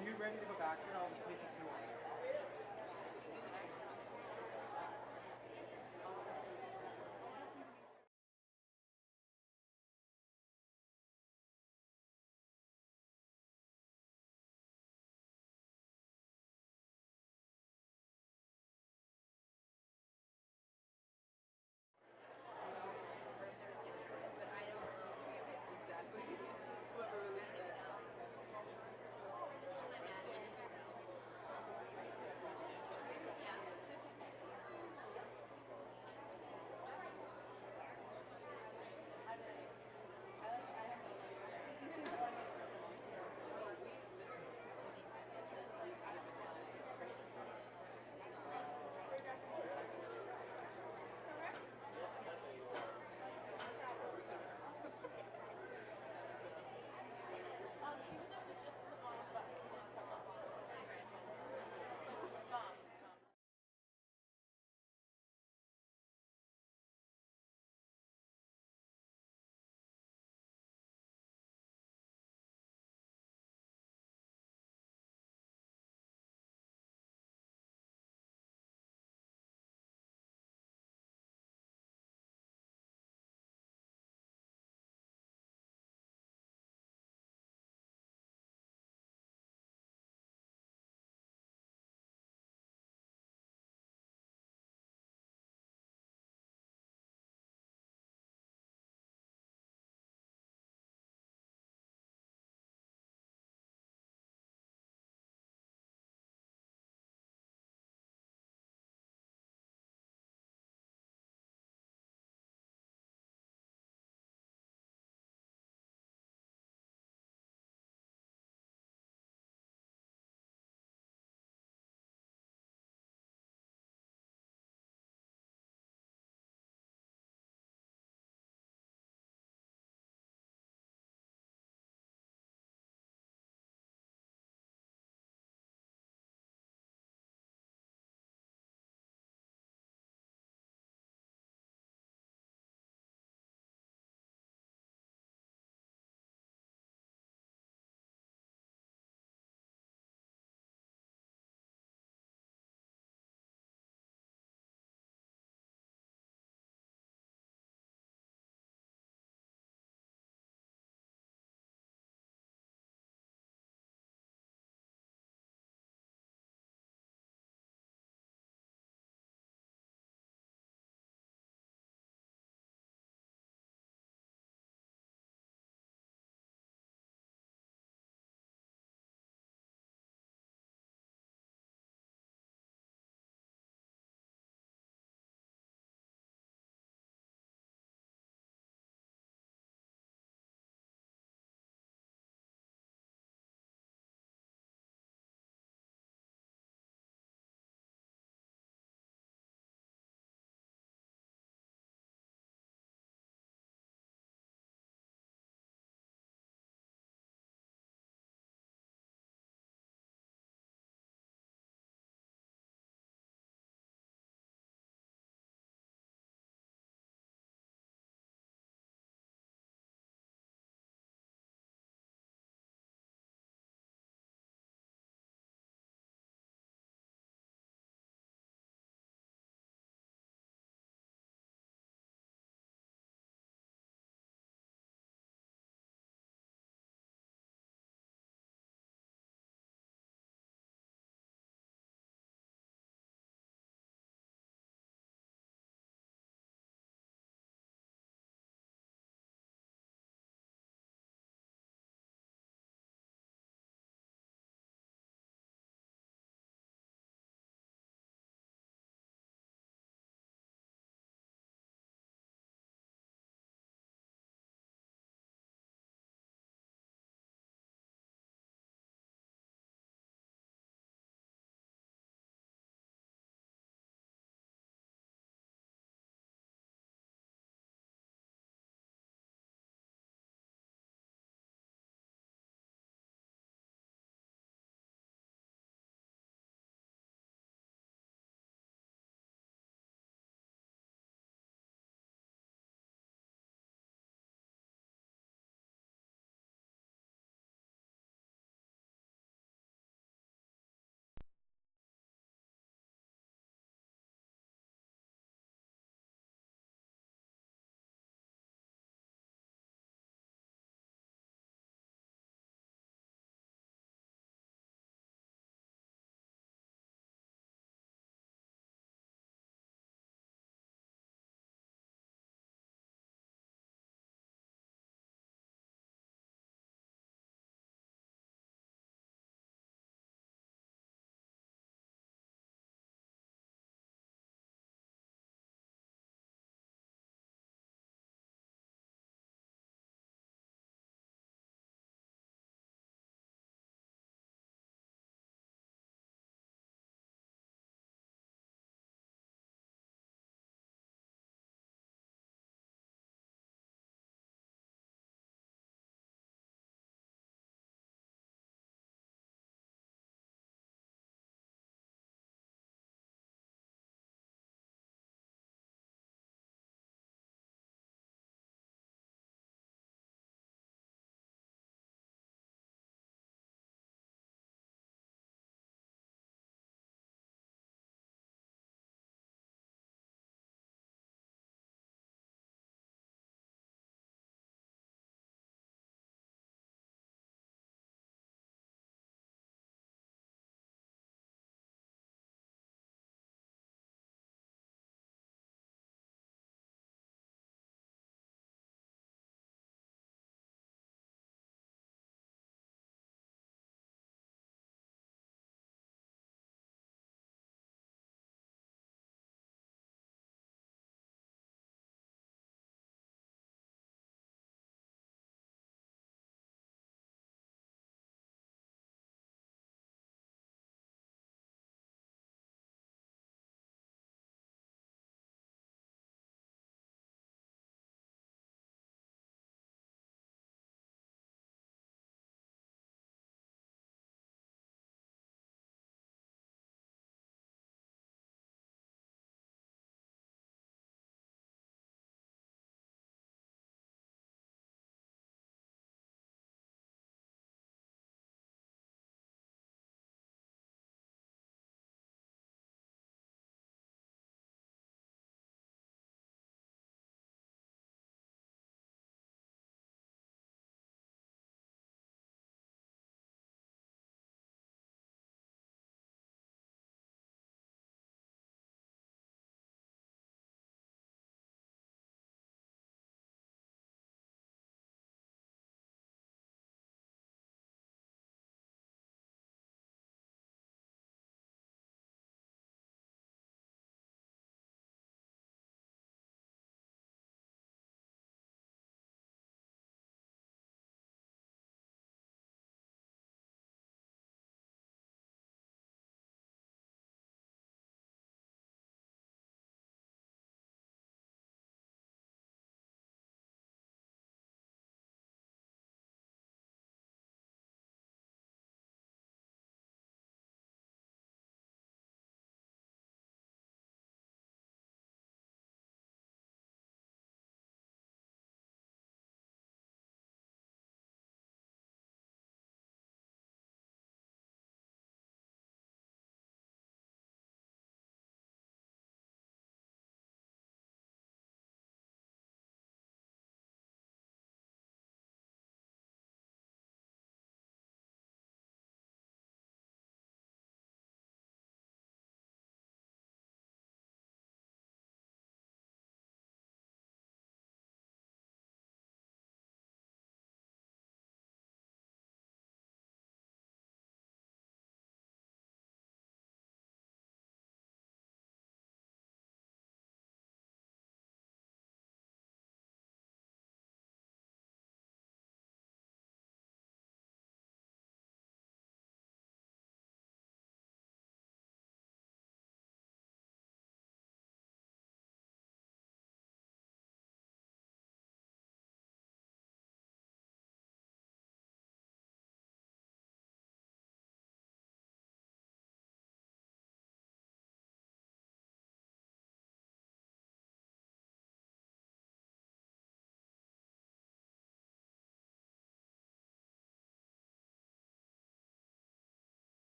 when you're ready to go back there, I'll take you to it.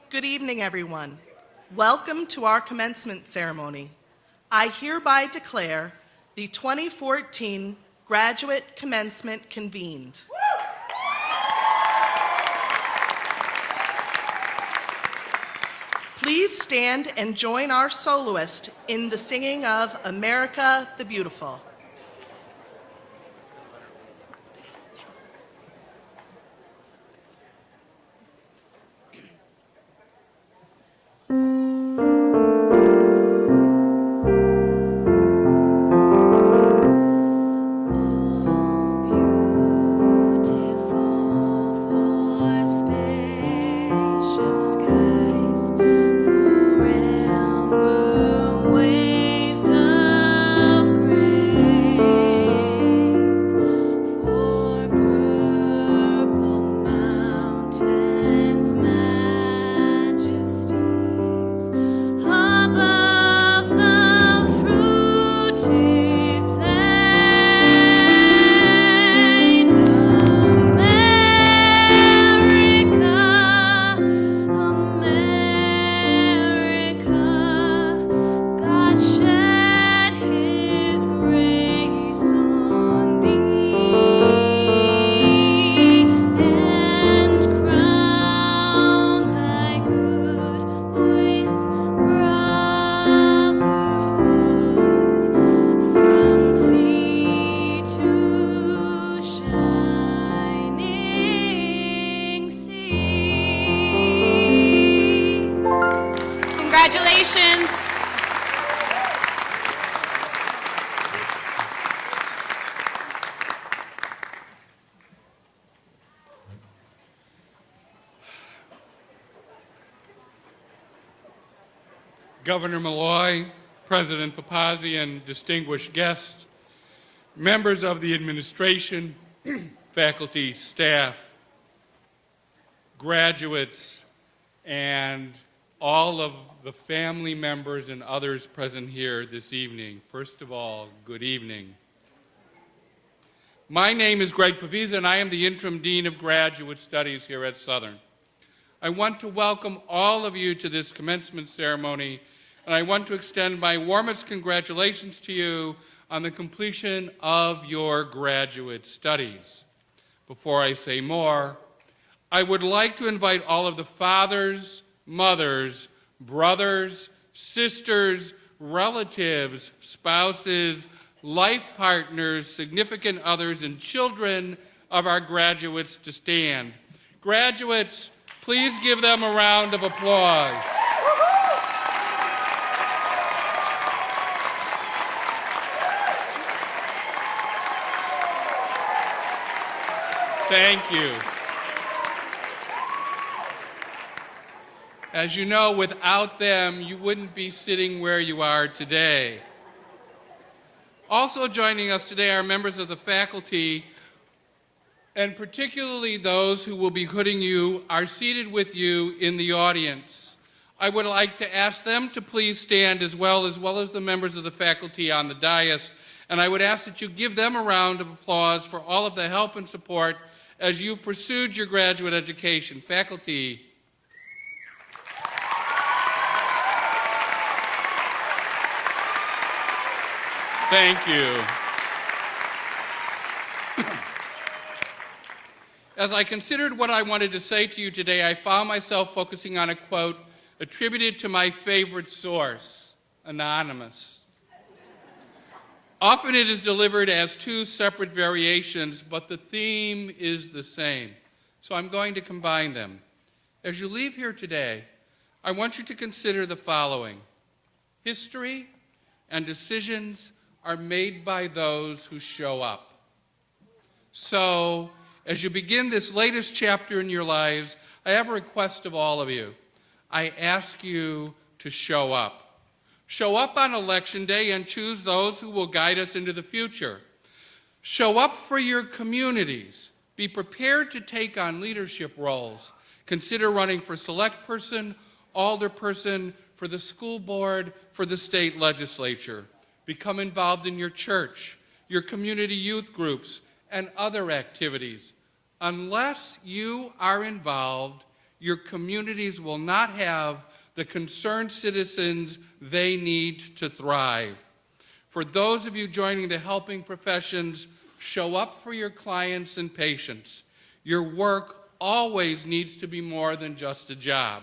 Good evening, everyone. Welcome to our commencement ceremony. I hereby declare the 2014 graduate commencement convened. Please stand and join our soloist in the singing of America the Beautiful. Congratulations. Governor Malloy, President Papazzi, and distinguished guests, members of the administration, faculty, staff, graduates, and all of the family members and others present here this evening. First of all, good evening. My name is Greg Pavisa, and I am the Interim Dean of Graduate Studies here at Southern. I want to welcome all of you to this commencement ceremony, and I want to extend my warmest congratulations to you on the completion of your graduate studies. Before I say more, I would like to invite all of the fathers, mothers, brothers, sisters, relatives, spouses, life partners, significant others, and children of our graduates to stand. Graduates, please give them a round of applause. Thank you. As you know, without them, you wouldn't be sitting where you are today. Also joining us today are members of the faculty, and particularly those who will be hooding you are seated with you in the audience. I would like to ask them to please stand as well as the members of the faculty on the dais, and I would ask that you give them a round of applause for all of the help and support as you pursued your graduate education. Faculty. Thank you. As I considered what I wanted to say to you today, I found myself focusing on a quote attributed to my favorite source, Anonymous. Often it is delivered as two separate variations, but the theme is the same. So I'm going to combine them. As you leave here today, I want you to consider the following. History and decisions are made by those who show up. So, as you begin this latest chapter in your lives, I have a request of all of you. I ask you to show up. Show up on Election Day and choose those who will guide us into the future. Show up for your communities. Be prepared to take on leadership roles. Consider running for select person, alderperson, for the school board, for the state legislature. Become involved in your church, your community youth groups, and other activities. Unless you are involved, your communities will not have the concerned citizens they need to thrive. For those of you joining the helping professions, show up for your clients and patients. Your work always needs to be more than just a job.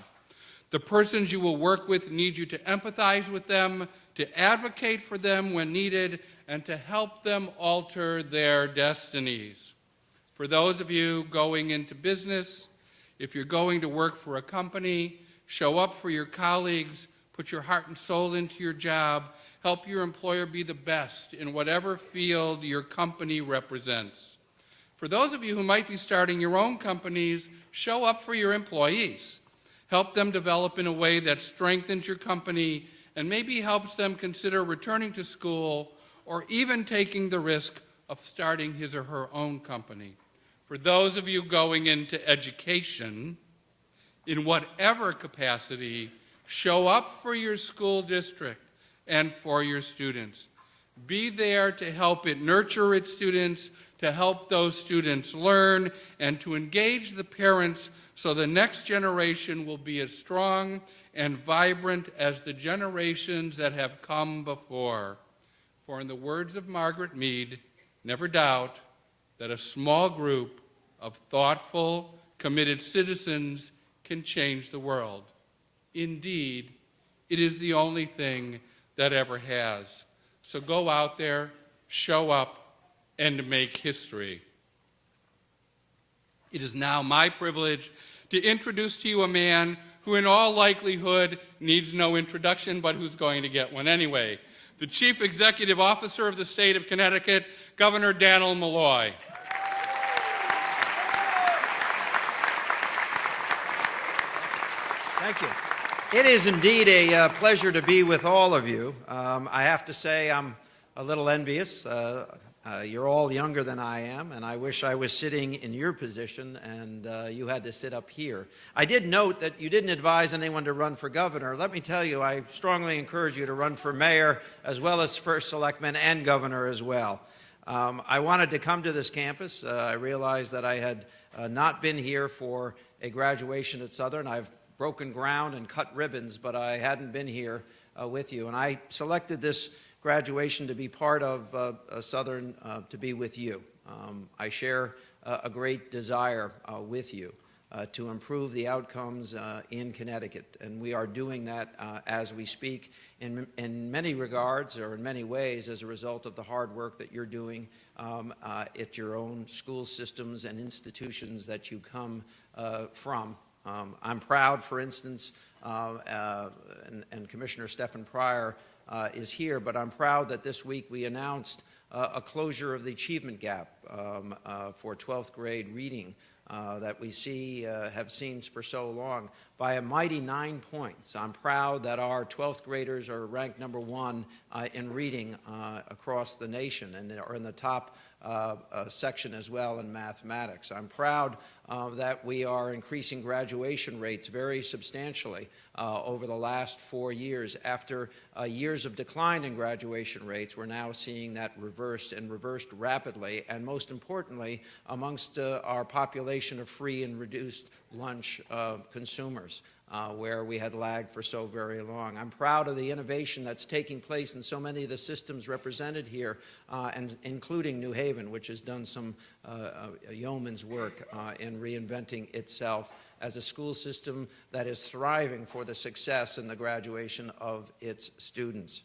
The persons you will work with need you to empathize with them, to advocate for them when needed, and to help them alter their destinies. For those of you going into business, if you're going to work for a company, show up for your colleagues, put your heart and soul into your job, help your employer be the best in whatever field your company represents. For those of you who might be starting your own companies, show up for your employees. Help them develop in a way that strengthens your company and maybe helps them consider returning to school or even taking the risk of starting his or her own company. For those of you going into education, in whatever capacity, show up for your school district and for your students. Be there to help it nurture its students, to help those students learn, and to engage the parents so the next generation will be as strong and vibrant as the generations that have come before. For in the words of Margaret Mead, never doubt that a small group of thoughtful, committed citizens can change the world. Indeed, it is the only thing that ever has. So go out there, show up, and make history. It is now my privilege to introduce to you a man who in all likelihood needs no introduction, but who's going to get one anyway. The Chief Executive Officer of the state of Connecticut, Governor Dannel Malloy. Thank you. It is indeed a pleasure to be with all of you. I have to say I'm a little envious. You're all younger than I am, and I wish I was sitting in your position and you had to sit up here. I did note that you didn't advise anyone to run for governor. Let me tell you, I strongly encourage you to run for mayor as well as first selectman and governor as well. I wanted to come to this campus. I realized that I had not been here for a graduation at Southern. I've broken ground and cut ribbons, but I hadn't been here with you. And I selected this graduation to be part of Southern, to be with you. I share a great desire with you to improve the outcomes in Connecticut, and we are doing that as we speak in many regards, or in many ways, as a result of the hard work that you're doing at your own school systems and institutions that you come from. I'm proud, for instance, and Commissioner Stephan Pryor is here, but I'm proud that this week we announced a closure of the achievement gap for 12th grade reading that we have seen for so long by a mighty 9 points. I'm proud that our 12th graders are ranked #1 in reading across the nation and are in the top section as well in mathematics. I'm proud that we are increasing graduation rates very substantially over the last 4 years. After years of decline in graduation rates, we're now seeing that reversed rapidly, and most importantly, amongst our population of free and reduced lunch consumers. Where we had lagged for so very long. I'm proud of the innovation that's taking place in so many of the systems represented here, and including New Haven, which has done some yeoman's work in reinventing itself as a school system that is thriving for the success and the graduation of its students.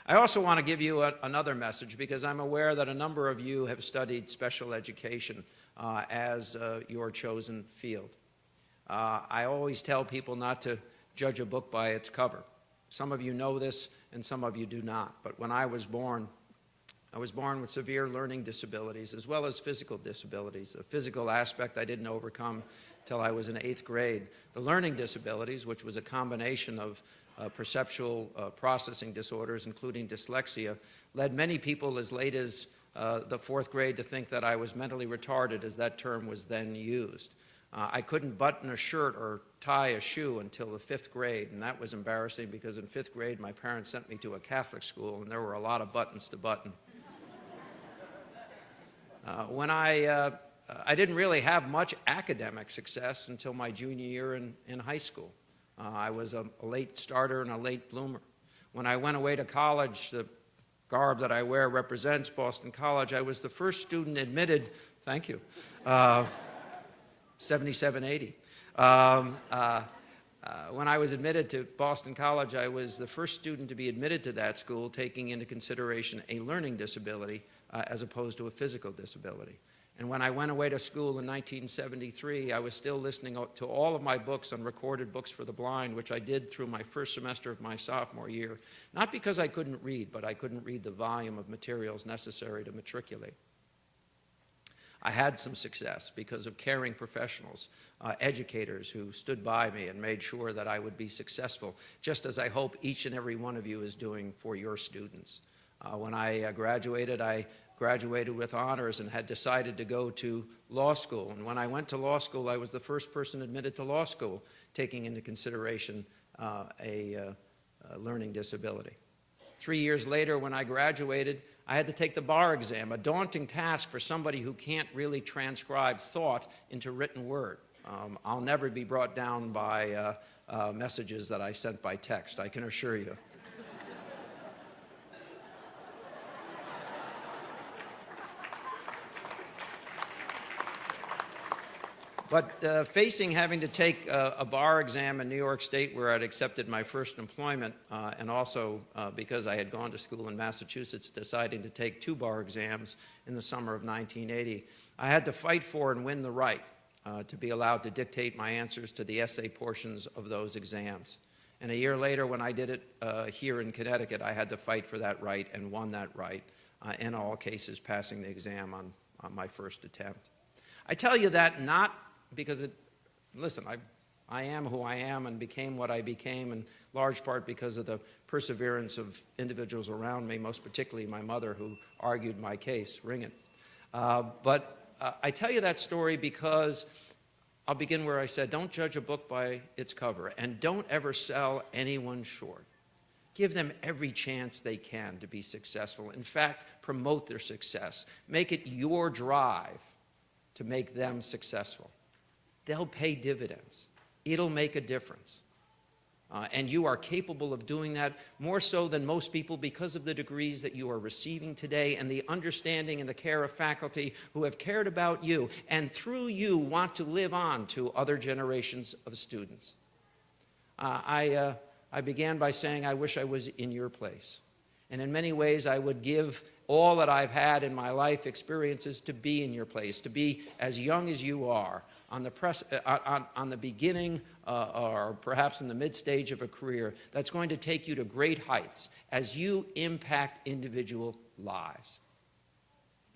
I also want to give you another message, because I'm aware that a number of you have studied special education as your chosen field. I always tell people not to judge a book by its cover. Some of you know this, and some of you do not. But when I was born with severe learning disabilities as well as physical disabilities. The physical aspect I didn't overcome till I was in 8th grade. The learning disabilities, which was a combination of perceptual processing disorders, including dyslexia, led many people as late as the 4th grade to think that I was mentally retarded, as that term was then used. I couldn't button a shirt or tie a shoe until the 5th grade, and that was embarrassing because in 5th grade my parents sent me to a Catholic school and there were a lot of buttons to button. When I I didn't really have much academic success until my junior year in high school. I was a late starter and a late bloomer. When I went away to college, the garb that I wear represents Boston College. I was the first student admitted, thank you, 7780. When I was admitted to Boston College, I was the first student to be admitted to that school, taking into consideration a learning disability as opposed to a physical disability. And when I went away to school in 1973, I was still listening to all of my books on recorded books for the blind, which I did through my first semester of my sophomore year, not because I couldn't read, but I couldn't read the volume of materials necessary to matriculate. I had some success because of caring professionals, educators who stood by me and made sure that I would be successful, just as I hope each and every one of you is doing for your students. When I graduated with honors and had decided to go to law school. And when I went to law school, I was the first person admitted to law school, taking into consideration a learning disability. 3 years later, when I graduated, I had to take the bar exam, a daunting task for somebody who can't really transcribe thought into written word. I'll never be brought down by messages that I sent by text, I can assure you. But facing having to take a bar exam in New York State where I'd accepted my first employment, and also because I had gone to school in Massachusetts, deciding to take 2 bar exams in the summer of 1980, I had to fight for and win the right to be allowed to dictate my answers to the essay portions of those exams. And a year later, when I did it here in Connecticut, I had to fight for that right and won that right, in all cases passing the exam on my first attempt. I tell you that not because listen, I am who I am and became what I became in large part because of the perseverance of individuals around me, most particularly my mother, who argued my case, ring it. But I tell you that story because I'll begin where I said, don't judge a book by its cover, and don't ever sell anyone short. Give them every chance they can to be successful. In fact, promote their success. Make it your drive to make them successful. They'll pay dividends. It'll make a difference. And you are capable of doing that more so than most people because of the degrees that you are receiving today and the understanding and the care of faculty who have cared about you and through you want to live on to other generations of students. I began by saying I wish I was in your place. And in many ways I would give all that I've had in my life experiences to be in your place, to be as young as you are, on the beginning or perhaps in the mid-stage of a career that's going to take you to great heights as you impact individual lives.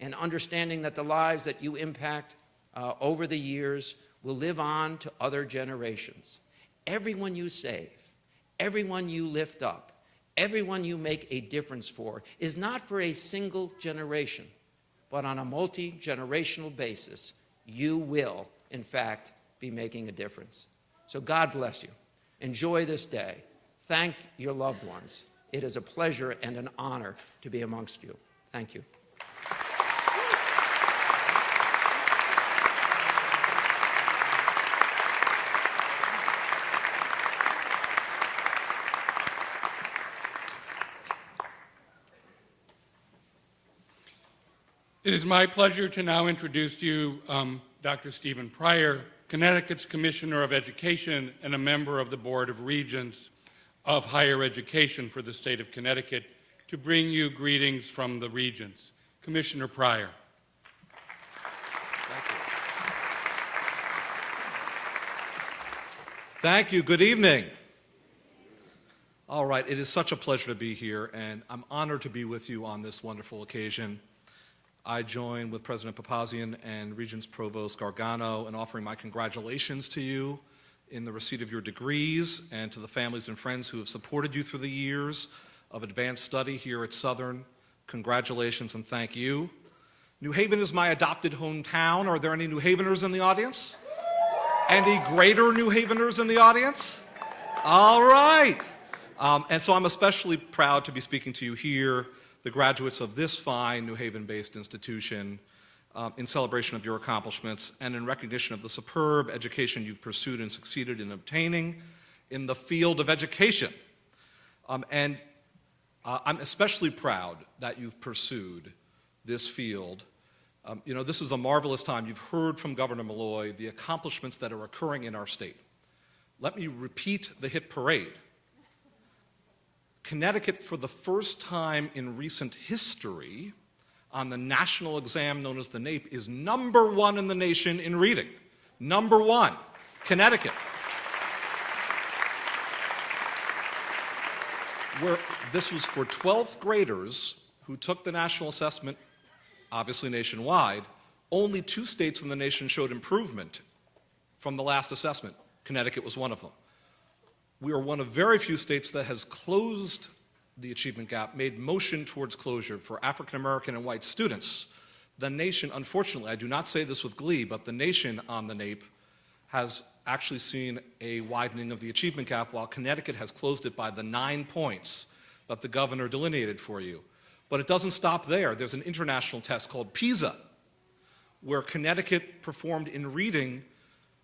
And understanding that the lives that you impact over the years will live on to other generations. Everyone you save, everyone you lift up, everyone you make a difference for is not for a single generation, but on a multi-generational basis, you will, in fact, be making a difference. So God bless you. Enjoy this day. Thank your loved ones. It is a pleasure and an honor to be amongst you. Thank you. It is my pleasure to now introduce to you Dr. Stephan Pryor, Connecticut's Commissioner of Education and a member of the Board of Regents of Higher Education for the state of Connecticut, to bring you greetings from the Regents. Commissioner Pryor. Thank you. Good evening. All right, it is such a pleasure to be here, and I'm honored to be with you on this wonderful occasion. I join with President Papazian and Regents Provost Gargano in offering my congratulations to you in the receipt of your degrees, and to the families and friends who have supported you through the years of advanced study here at Southern. Congratulations and thank you. New Haven is my adopted hometown. Are there any New Haveners in the audience? Any greater New Haveners in the audience? All right. And so I'm especially proud to be speaking to you here, the graduates of this fine New Haven-based institution, in celebration of your accomplishments and in recognition of the superb education you've pursued and succeeded in obtaining in the field of education. I'm especially proud that you've pursued this field. This is a marvelous time. You've heard from Governor Malloy the accomplishments that are occurring in our state. Let me repeat the hit parade. Connecticut, for the first time in recent history, on the national exam known as the NAEP, is #1 in the nation in reading. #1, Connecticut. This was for 12th graders who took the national assessment, obviously nationwide. Only 2 states in the nation showed improvement from the last assessment. Connecticut was one of them. We are one of very few states that has closed the achievement gap, made motion towards closure for African American and white students. The nation, unfortunately, I do not say this with glee, but the nation on the NAEP has actually seen a widening of the achievement gap, while Connecticut has closed it by the 9 points that the governor delineated for you. But it doesn't stop there. There's an international test called PISA, where Connecticut performed in reading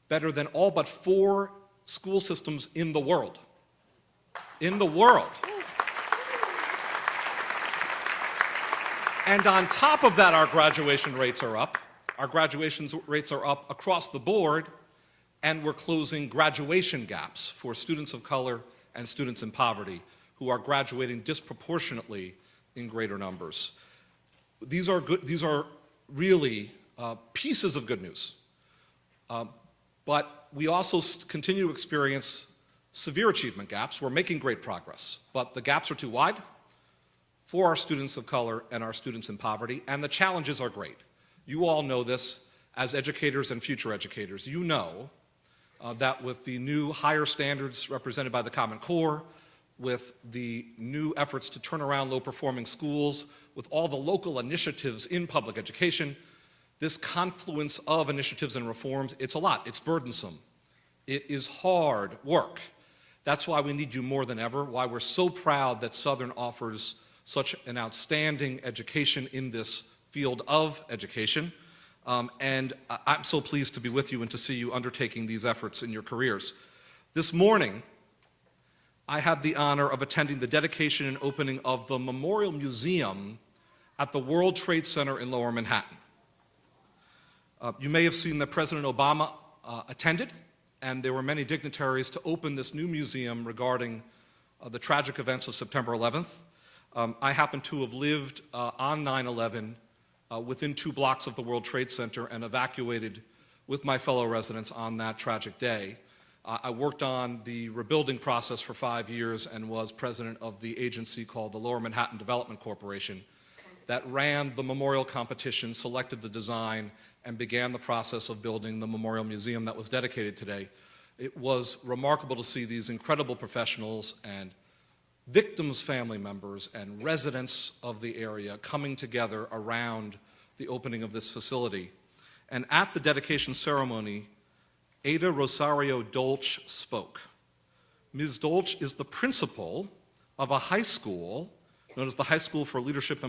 better than all but 4 school systems in the world. In the world. And on top of that, our graduation rates are up. Our graduation rates are up across the board, and we're closing graduation gaps for students of color and students in poverty who are graduating disproportionately in greater numbers. These are really pieces of good news. But we also continue to experience severe achievement gaps. We're making great progress, but the gaps are too wide for our students of color and our students in poverty, and the challenges are great. You all know this as educators and future educators. You know that with the new higher standards represented by the Common Core, with the new efforts to turn around low-performing schools, with all the local initiatives in public education, this confluence of initiatives and reforms, it's a lot. It's burdensome. It is hard work. That's why we need you more than ever, why we're so proud that Southern offers such an outstanding education in this field of education. And I'm so pleased to be with you and to see you undertaking these efforts in your careers. This morning, I had the honor of attending the dedication and opening of the Memorial Museum at the World Trade Center in Lower Manhattan. You may have seen that President Obama attended, and there were many dignitaries to open this new museum regarding the tragic events of September 11th. I happen to have lived on 9/11 within 2 blocks of the World Trade Center and evacuated with my fellow residents on that tragic day. I worked on the rebuilding process for 5 years and was president of the agency called the Lower Manhattan Development Corporation that ran the memorial competition, selected the design, and began the process of building the Memorial Museum that was dedicated today. It was remarkable to see these incredible professionals and victims' family members and residents of the area coming together around the opening of this facility. And at the dedication ceremony, Ada Rosario Dolch spoke. Ms. Dolch is the principal of a high school known as the High School for Leadership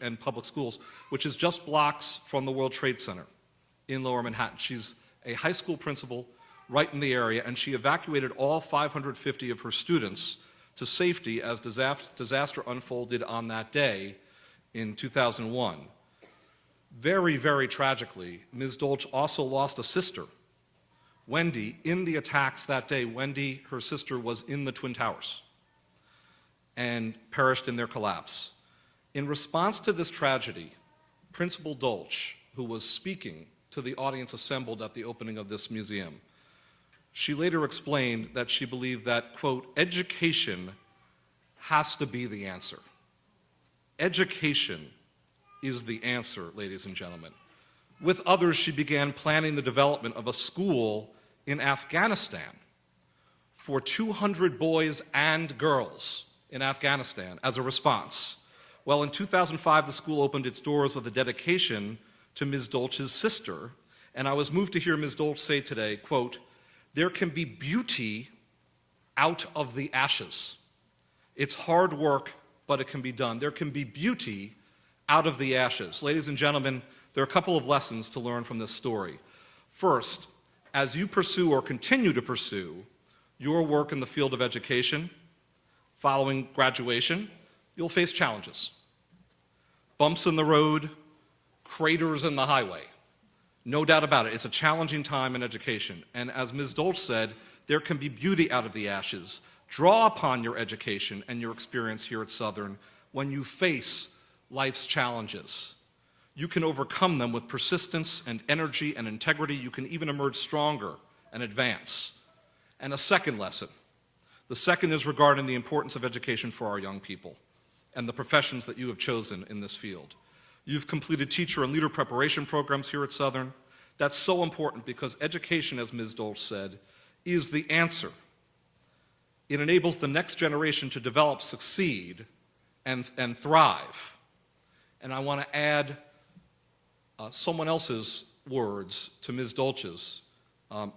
and Public Schools, which is just blocks from the World Trade Center in Lower Manhattan. She's a high school principal right in the area, and she evacuated all 550 of her students to safety as disaster unfolded on that day in 2001. Very, very tragically, Ms. Dolch also lost a sister, Wendy, in the attacks that day. Wendy, her sister, was in the Twin Towers and perished in their collapse. In response to this tragedy, Principal Dolch, who was speaking to the audience assembled at the opening of this museum, she later explained that she believed that, quote, education has to be the answer. Education is the answer, ladies and gentlemen. With others, she began planning the development of a school in Afghanistan for 200 boys and girls in Afghanistan as a response. Well, in 2005, the school opened its doors with a dedication to Ms. Dolch's sister, and I was moved to hear Ms. Dolch say today, quote, there can be beauty out of the ashes. It's hard work, but it can be done. There can be beauty out of the ashes. Ladies and gentlemen, there are a couple of lessons to learn from this story. First, as you pursue or continue to pursue your work in the field of education, following graduation, you'll face challenges. Bumps in the road, craters in the highway. No doubt about it, it's a challenging time in education. And as Ms. Dolch said, there can be beauty out of the ashes. Draw upon your education and your experience here at Southern when you face life's challenges. You can overcome them with persistence and energy and integrity. You can even emerge stronger and advance. And a second lesson. The second is regarding the importance of education for our young people and the professions that you have chosen in this field. You've completed teacher and leader preparation programs here at Southern. That's so important because education, as Ms. Dolch said, is the answer. It enables the next generation to develop, succeed, and thrive. And I want to add someone else's words to Ms. Dolch's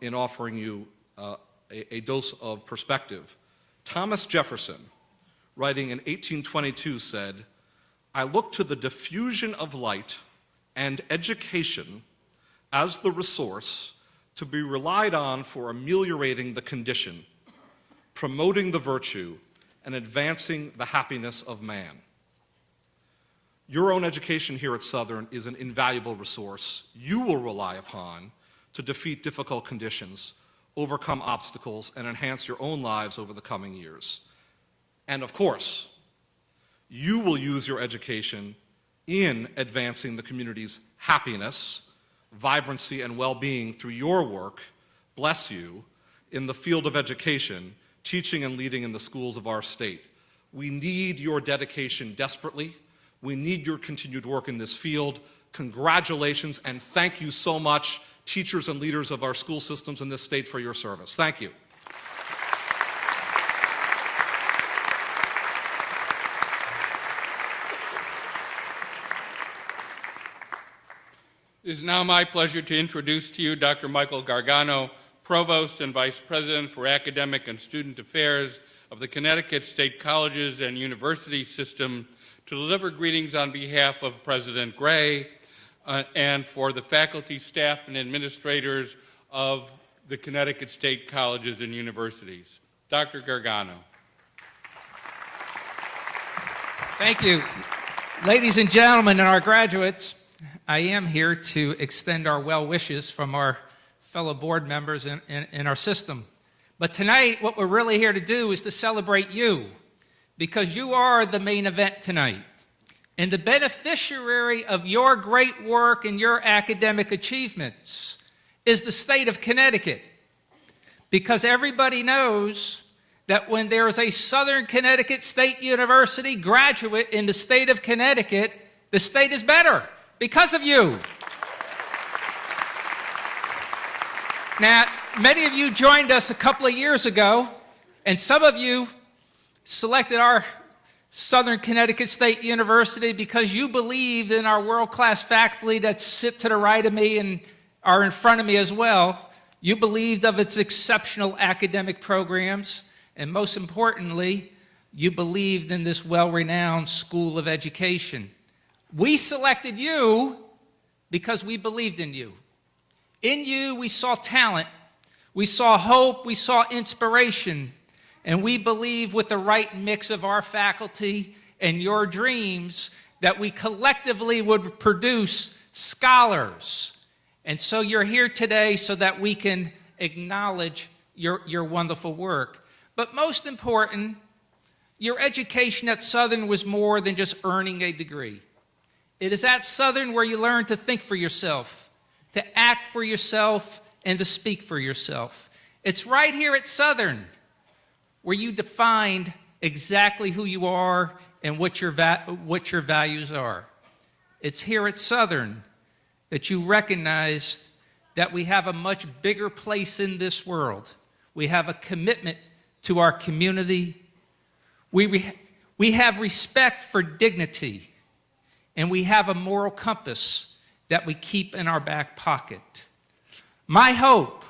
in offering you a dose of perspective. Thomas Jefferson, writing in 1822, said, "I look to the diffusion of light and education as the resource to be relied on for ameliorating the condition, promoting the virtue, and advancing the happiness of man." Your own education here at Southern is an invaluable resource you will rely upon to defeat difficult conditions, overcome obstacles, and enhance your own lives over the coming years. And of course, you will use your education in advancing the community's happiness, vibrancy, and well-being through your work, bless you, in the field of education, teaching and leading in the schools of our state. We need your dedication desperately. We need your continued work in this field. Congratulations and thank you so much, teachers and leaders of our school systems in this state, for your service. Thank you. It is now my pleasure to introduce to you Dr. Michael Gargano, Provost and Vice President for Academic and Student Affairs of the Connecticut State Colleges and University System, to deliver greetings on behalf of President Gray and for the faculty, staff, and administrators of the Connecticut State Colleges and Universities. Dr. Gargano. Thank you. Ladies and gentlemen and our graduates, I am here to extend our well wishes from our fellow board members in our system. But tonight, what we're really here to do is to celebrate you, because you are the main event tonight. And the beneficiary of your great work and your academic achievements is the state of Connecticut. Because everybody knows that when there is a Southern Connecticut State University graduate in the state of Connecticut, the state is better because of you. Now, many of you joined us a couple of years ago, and some of you selected our Southern Connecticut State University because you believed in our world-class faculty that sit to the right of me and are in front of me as well. You believed of its exceptional academic programs, and most importantly, you believed in this well-renowned school of education. We selected you because we believed in you. In you, we saw talent, we saw hope, we saw inspiration, and we believe with the right mix of our faculty and your dreams that we collectively would produce scholars. And so you're here today so that we can acknowledge your wonderful work. But most important, your education at Southern was more than just earning a degree. It is at Southern where you learn to think for yourself, to act for yourself, and to speak for yourself. It's right here at Southern where you defined exactly who you are and what your values are. It's here at Southern that you recognize that we have a much bigger place in this world. We have a commitment to our community. We have respect for dignity, and we have a moral compass that we keep in our back pocket. My hope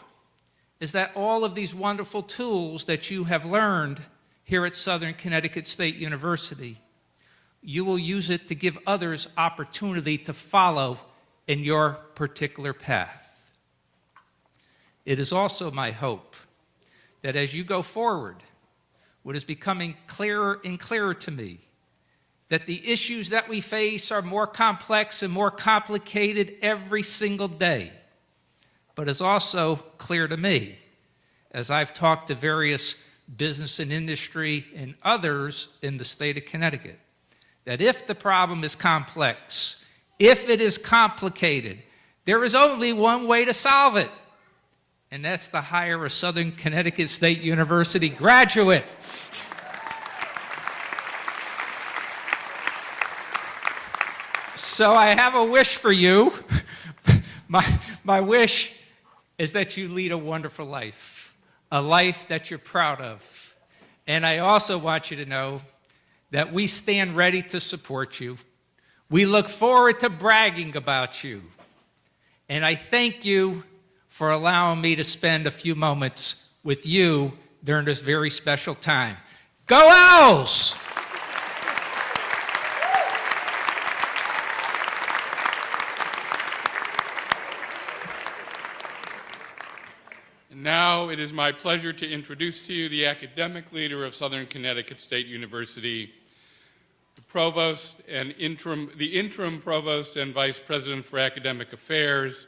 is that all of these wonderful tools that you have learned here at Southern Connecticut State University you will use it to give others opportunity to follow in your particular path. It is also my hope that as you go forward, what is becoming clearer and clearer to me, that the issues that we face are more complex and more complicated every single day. But it's also clear to me, as I've talked to various business and industry and others in the state of Connecticut, that if the problem is complex, if it is complicated, there is only one way to solve it, and that's to hire a Southern Connecticut State University graduate. So I have a wish for you. My wish is that you lead a wonderful life, a life that you're proud of. And I also want you to know that we stand ready to support you. We look forward to bragging about you. And I thank you for allowing me to spend a few moments with you during this very special time. Go Owls! Now it is my pleasure to introduce to you the academic leader of Southern Connecticut State University, the Provost and the interim Provost and Vice President for Academic Affairs,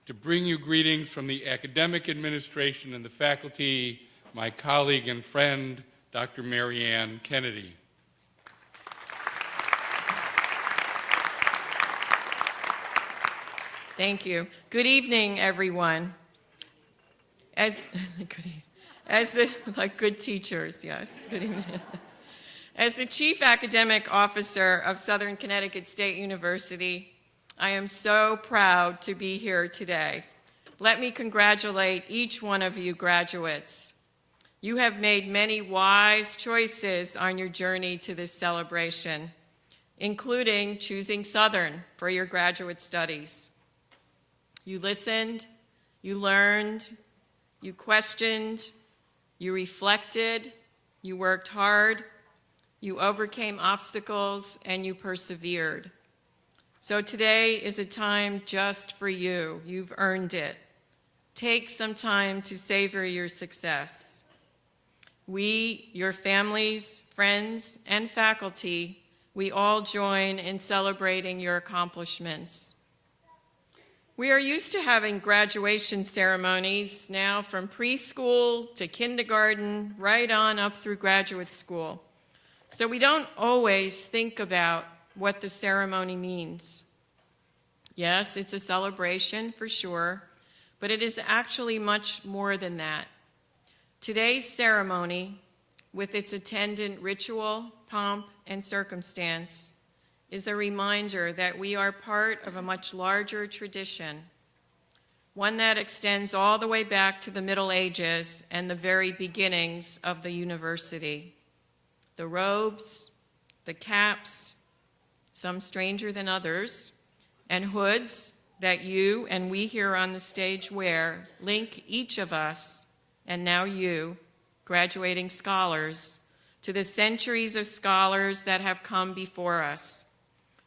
to bring you greetings from the academic administration and the faculty, my colleague and friend, Dr. Mary Ann Kennedy. Thank you. Good evening, everyone. Like good teachers, yes. Good evening. As the Chief Academic Officer of Southern Connecticut State University, I am so proud to be here today. Let me congratulate each one of you graduates. You have made many wise choices on your journey to this celebration, including choosing Southern for your graduate studies. You listened, you learned, you questioned, you reflected, you worked hard, you overcame obstacles, and you persevered. So today is a time just for you. You've earned it. Take some time to savor your success. We, your families, friends, and faculty, we all join in celebrating your accomplishments. We are used to having graduation ceremonies now from preschool to kindergarten, right on up through graduate school. So we don't always think about what the ceremony means. Yes, it's a celebration for sure, but it is actually much more than that. Today's ceremony, with its attendant ritual, pomp, and circumstance, is a reminder that we are part of a much larger tradition, one that extends all the way back to the Middle Ages and the very beginnings of the university. The robes, the caps, some stranger than others, and hoods that you and we here on the stage wear link each of us, and now you, graduating scholars, to the centuries of scholars that have come before us.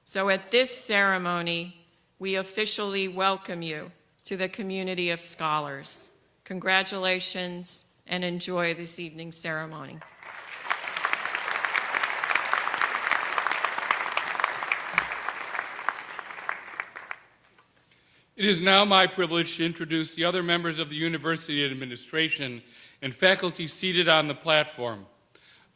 So at this ceremony, we officially welcome you to the community of scholars. Congratulations and enjoy this evening's ceremony. It is now my privilege to introduce the other members of the university administration and faculty seated on the platform.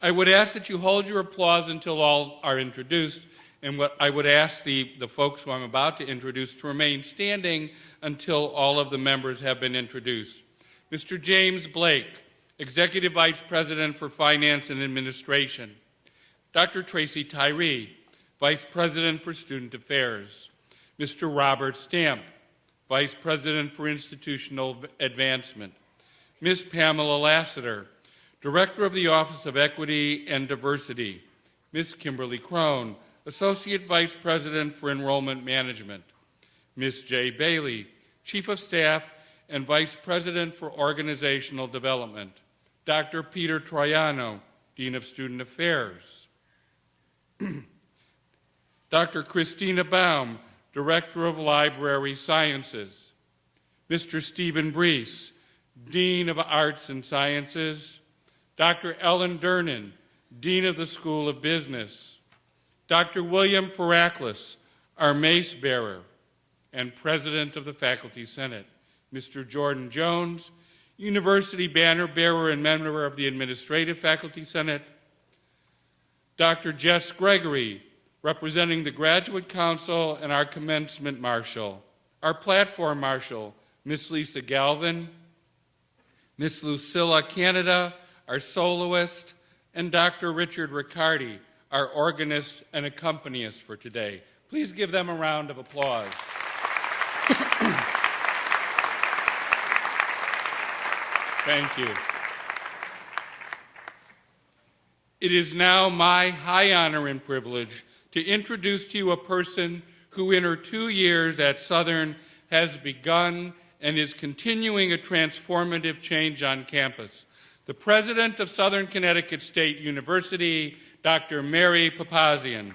I would ask that you hold your applause until all are introduced, and I would ask the folks who I'm about to introduce to remain standing until all of the members have been introduced. Mr. James Blake, Executive Vice President for Finance and Administration. Dr. Tracy Tyree, Vice President for Student Affairs. Mr. Robert Stamp, Vice President for Institutional Advancement. Ms. Pamela Lassiter, Director of the Office of Equity and Diversity. Ms. Kimberly Crone, Associate Vice President for Enrollment Management. Ms. Jay Bailey, Chief of Staff and Vice President for Organizational Development. Dr. Peter Troiano, Dean of Student Affairs. Dr. Christina Baum, Director of Library Sciences. Mr. Stephen Brees, Dean of Arts and Sciences. Dr. Ellen Durnan, Dean of the School of Business. Dr. William Faraklis, our mace bearer and President of the Faculty Senate. Mr. Jordan Jones, University banner bearer and member of the Administrative Faculty Senate. Dr. Jess Gregory, representing the Graduate Council and our Commencement Marshal. Our Platform Marshal, Ms. Lisa Galvin. Ms. Lucilla Canada, our soloist, and Dr. Richard Riccardi, our organist and accompanist for today. Please give them a round of applause. Thank you. It is now my high honor and privilege to introduce to you a person who in her 2 years at Southern has begun and is continuing a transformative change on campus. The President of Southern Connecticut State University, Dr. Mary Papazian.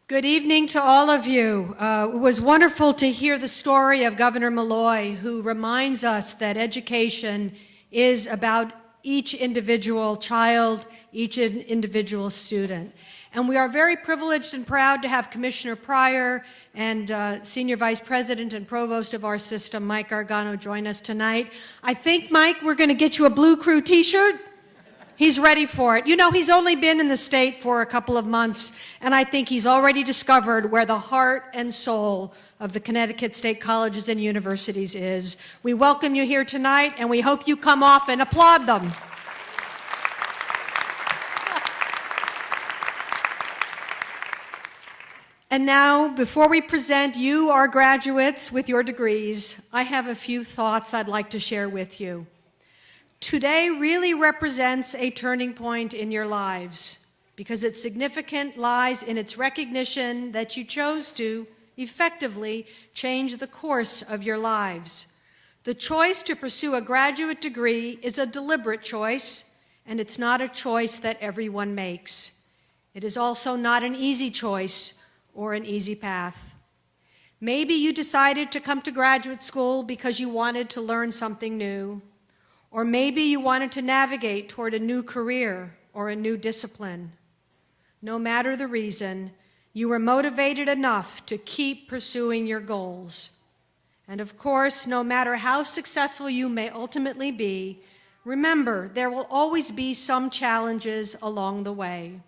Good evening to all of you. It was wonderful to hear the story of Governor Malloy, who reminds us that education is about each individual child, each individual student. And we are very privileged and proud to have Commissioner Pryor and Senior Vice President and Provost of our system, Mike Gargano, join us tonight. I think, Mike, we're going to get you a Blue Crew t-shirt. He's ready for it. You know, he's only been in the state for a couple of months, and I think he's already discovered where the heart and soul of the Connecticut State Colleges and Universities is. We welcome you here tonight, and we hope you come off and applaud them. And now, before we present you, our graduates, with your degrees, I have a few thoughts I'd like to share with you. Today really represents a turning point in your lives because its significance lies in its recognition that you chose to effectively change the course of your lives. The choice to pursue a graduate degree is a deliberate choice, and it's not a choice that everyone makes. It is also not an easy choice or an easy path. Maybe you decided to come to graduate school because you wanted to learn something new. Or maybe you wanted to navigate toward a new career or a new discipline. No matter the reason, you were motivated enough to keep pursuing your goals. And of course, no matter how successful you may ultimately be, remember there will always be some challenges along the way.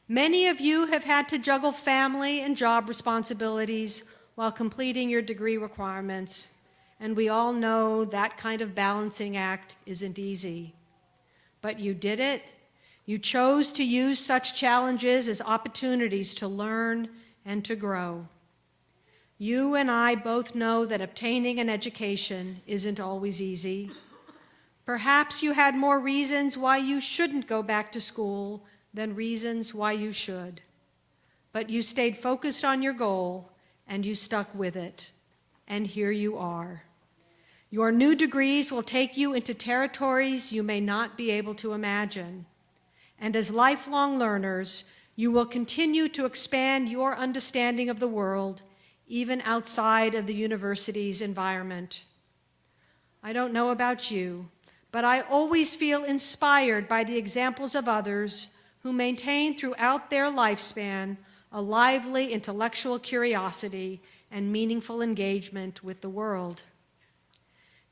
Many of you have had to juggle family and job responsibilities while completing your degree requirements. And we all know that kind of balancing act isn't easy. But you did it. You chose to use such challenges as opportunities to learn and to grow. You and I both know that obtaining an education isn't always easy. Perhaps you had more reasons why you shouldn't go back to school than reasons why you should. But you stayed focused on your goal and you stuck with it. And here you are. Your new degrees will take you into territories you may not be able to imagine. And as lifelong learners, you will continue to expand your understanding of the world, even outside of the university's environment. I don't know about you, but I always feel inspired by the examples of others who maintain throughout their lifespan a lively intellectual curiosity and meaningful engagement with the world.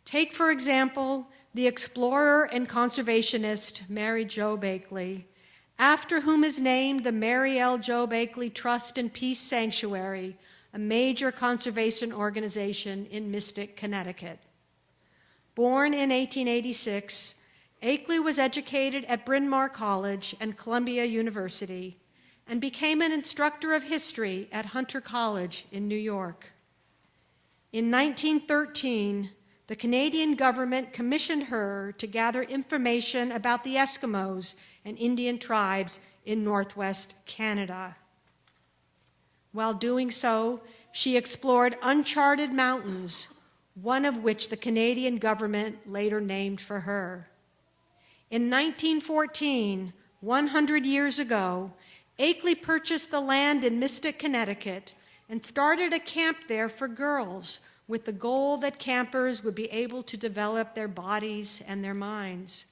Take, for example, the explorer and conservationist Mary Jo Bakley, after whom is named the Mary L. Jo Bakley Trust and Peace Sanctuary, a major conservation organization in Mystic, Connecticut. Born in 1886, Akley was educated at Bryn Mawr College and Columbia University and became an instructor of history at Hunter College in New York. In 1913, the Canadian government commissioned her to gather information about the Eskimos and Indian tribes in Northwest Canada. While doing so, she explored uncharted mountains, one of which the Canadian government later named for her. In 1914, 100 years ago, Akeley purchased the land in Mystic, Connecticut, and started a camp there for girls with the goal that campers would be able to develop their bodies and their minds.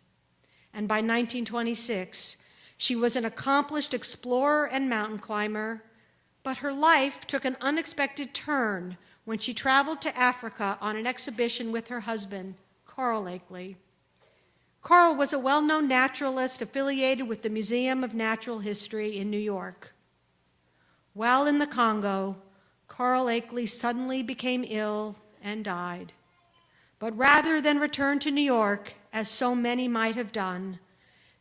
And by 1926, she was an accomplished explorer and mountain climber, but her life took an unexpected turn when she traveled to Africa on an exhibition with her husband, Carl Akeley. Carl was a well-known naturalist affiliated with the Museum of Natural History in New York. While in the Congo, Carl Akeley suddenly became ill and died. But rather than return to New York, as so many might have done,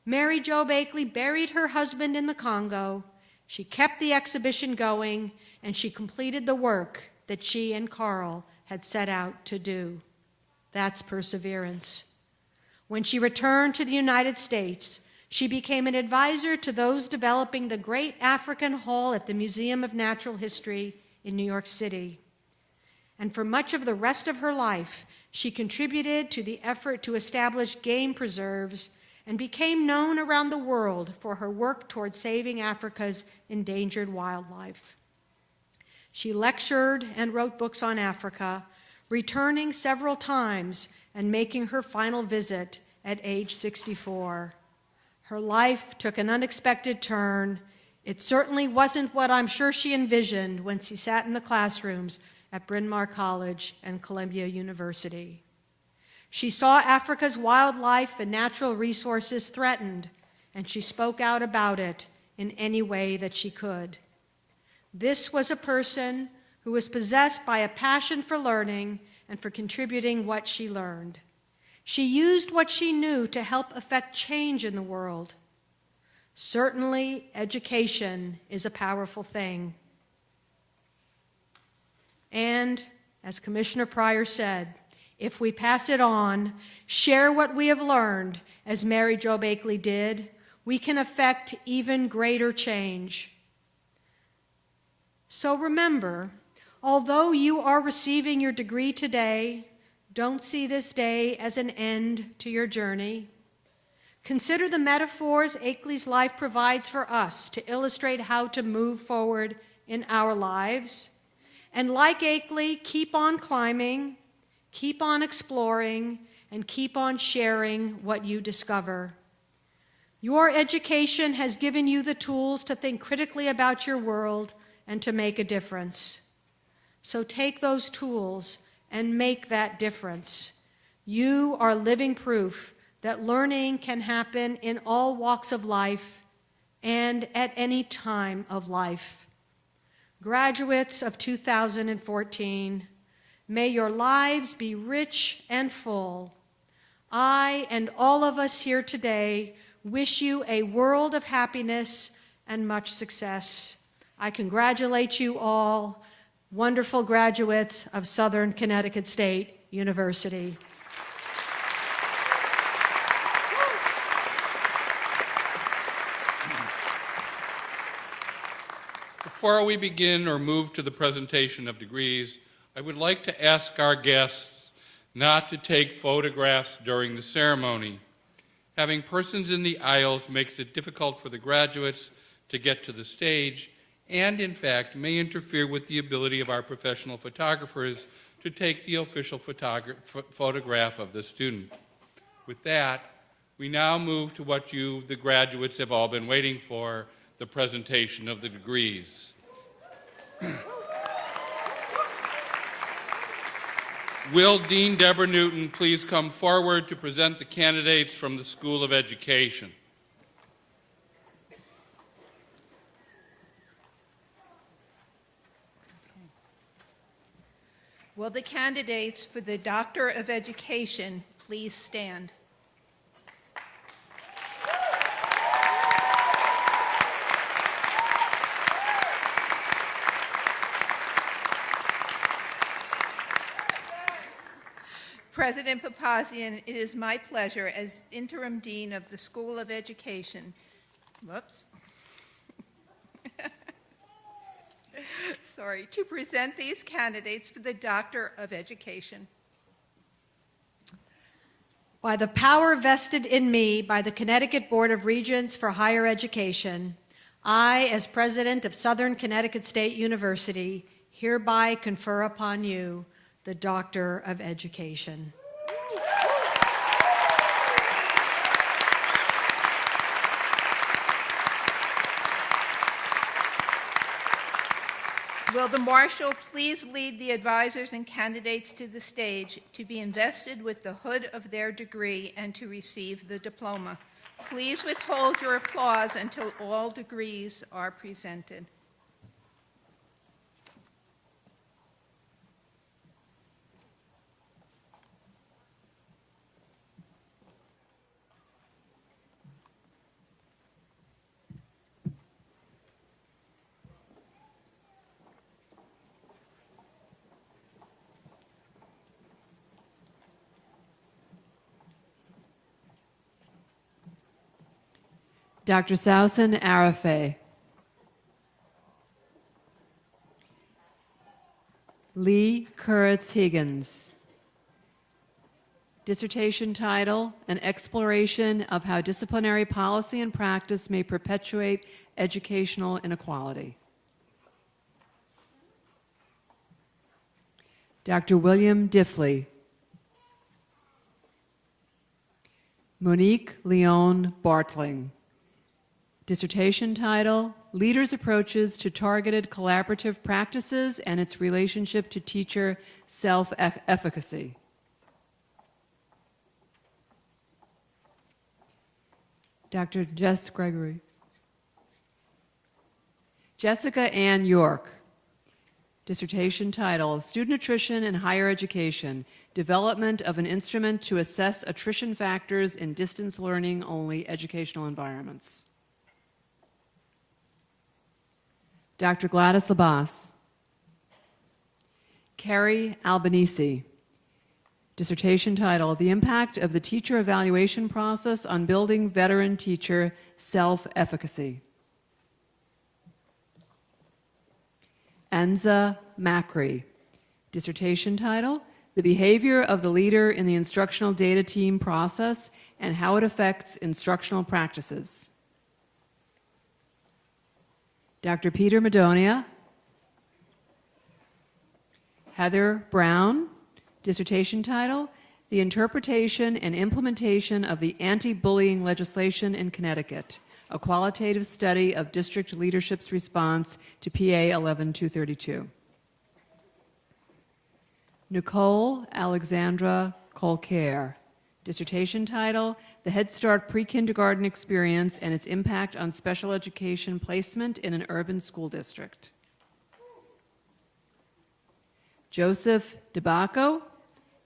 Mary Jobe Akeley buried her husband in the Congo. She kept the exhibition going, and she completed the work that she and Carl had set out to do. That's perseverance. When she returned to the United States, she became an advisor to those developing the Great African Hall at the Museum of Natural History in New York City. And for much of the rest of her life, she contributed to the effort to establish game preserves and became known around the world for her work toward saving Africa's endangered wildlife. She lectured and wrote books on Africa, returning several times and making her final visit at age 64. Her life took an unexpected turn. It certainly wasn't what I'm sure she envisioned when she sat in the classrooms at Bryn Mawr College and Columbia University. She saw Africa's wildlife and natural resources threatened, and she spoke out about it in any way that she could. This was a person who was possessed by a passion for learning and for contributing what she learned. She used what she knew to help affect change in the world. Certainly, education is a powerful thing. And, as Commissioner Pryor said, if we pass it on, share what we have learned, as Mary Jobe Akeley did, we can affect even greater change. So remember, although you are receiving your degree today, don't see this day as an end to your journey. Consider the metaphors Akeley's life provides for us to illustrate how to move forward in our lives. And like Akeley, keep on climbing, keep on exploring, and keep on sharing what you discover. Your education has given you the tools to think critically about your world and to make a difference. So take those tools and make that difference. You are living proof that learning can happen in all walks of life and at any time of life. Graduates of 2014, may your lives be rich and full. I and all of us here today wish you a world of happiness and much success. I congratulate you all, wonderful graduates of Southern Connecticut State University. Before we begin or move to the presentation of degrees, I would like to ask our guests not to take photographs during the ceremony. Having persons in the aisles makes it difficult for the graduates to get to the stage and, in fact, may interfere with the ability of our professional photographers to take the official photograph of the student. With that, we now move to what you, the graduates, have all been waiting for, the presentation of the degrees. Will Dean Deborah Newton please come forward to present the candidates from the School of Education? Will the candidates for the Doctor of Education please stand? President Papazian, it is my pleasure as Interim Dean of the School of Education, to present these candidates for the Doctor of Education. By the power vested in me by the Connecticut Board of Regents for Higher Education, I, as President of Southern Connecticut State University, hereby confer upon you the Doctor of Education. Will the Marshal please lead the advisors and candidates to the stage to be invested with the hood of their degree and to receive the diploma? Please withhold your applause until all degrees are presented. Dr. Sausan Arafeh. Lee Kuritz Higgins. Dissertation title, An Exploration of How Disciplinary Policy and Practice May Perpetuate Educational Inequality. Dr. William Diffley. Monique Leon Bartling. Dissertation title, Leaders' Approaches to Targeted Collaborative Practices and Its Relationship to Teacher Self-Efficacy. Dr. Jess Gregory. Jessica Ann York. Dissertation title, Student Attrition in Higher Education, Development of an Instrument to Assess Attrition Factors in Distance Learning Only Educational Environments. Dr. Gladys Labas. Carrie Albanese. Dissertation title, The Impact of the Teacher Evaluation Process on Building Veteran Teacher Self-Efficacy. Anza Macri. Dissertation title, The Behavior of the Leader in the Instructional Data Team Process and How It Affects Instructional Practices. Dr. Peter Madonia. Heather Brown. Dissertation title, The Interpretation and Implementation of the Anti-Bullying Legislation in Connecticut, a qualitative study of district leadership's response to PA 11232. Nicole Alexandra Colcare. Dissertation title, The Head Start Pre-Kindergarten Experience and Its Impact on Special Education Placement in an Urban School District. Joseph DeBacco.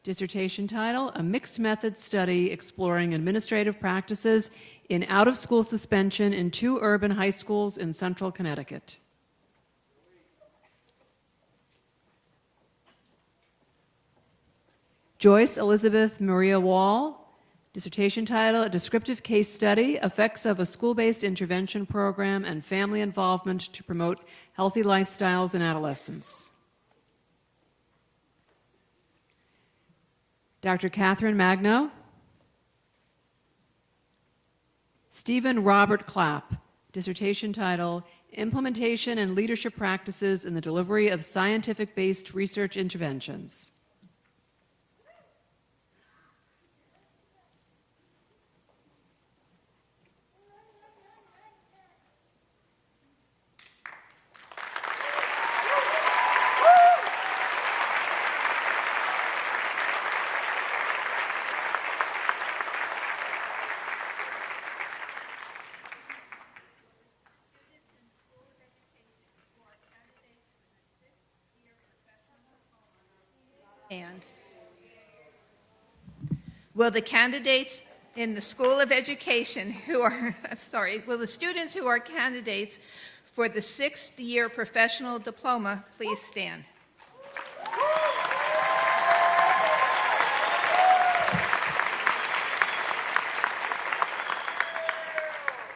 Dissertation title, A Mixed Method Study Exploring Administrative Practices in Out-of-School Suspension in 2 Urban High Schools in Central Connecticut. Joyce Elizabeth Maria Wall. Dissertation title, A Descriptive Case Study, Effects of a School-Based Intervention Program and Family Involvement to Promote Healthy Lifestyles in Adolescents. Dr. Catherine Magno. Stephen Robert Clapp. Dissertation title, Implementation and Leadership Practices in the Delivery of Scientific-Based Research Interventions. And will the candidates in the School of Education who are, will the students who are candidates for the 6th year professional diploma please stand?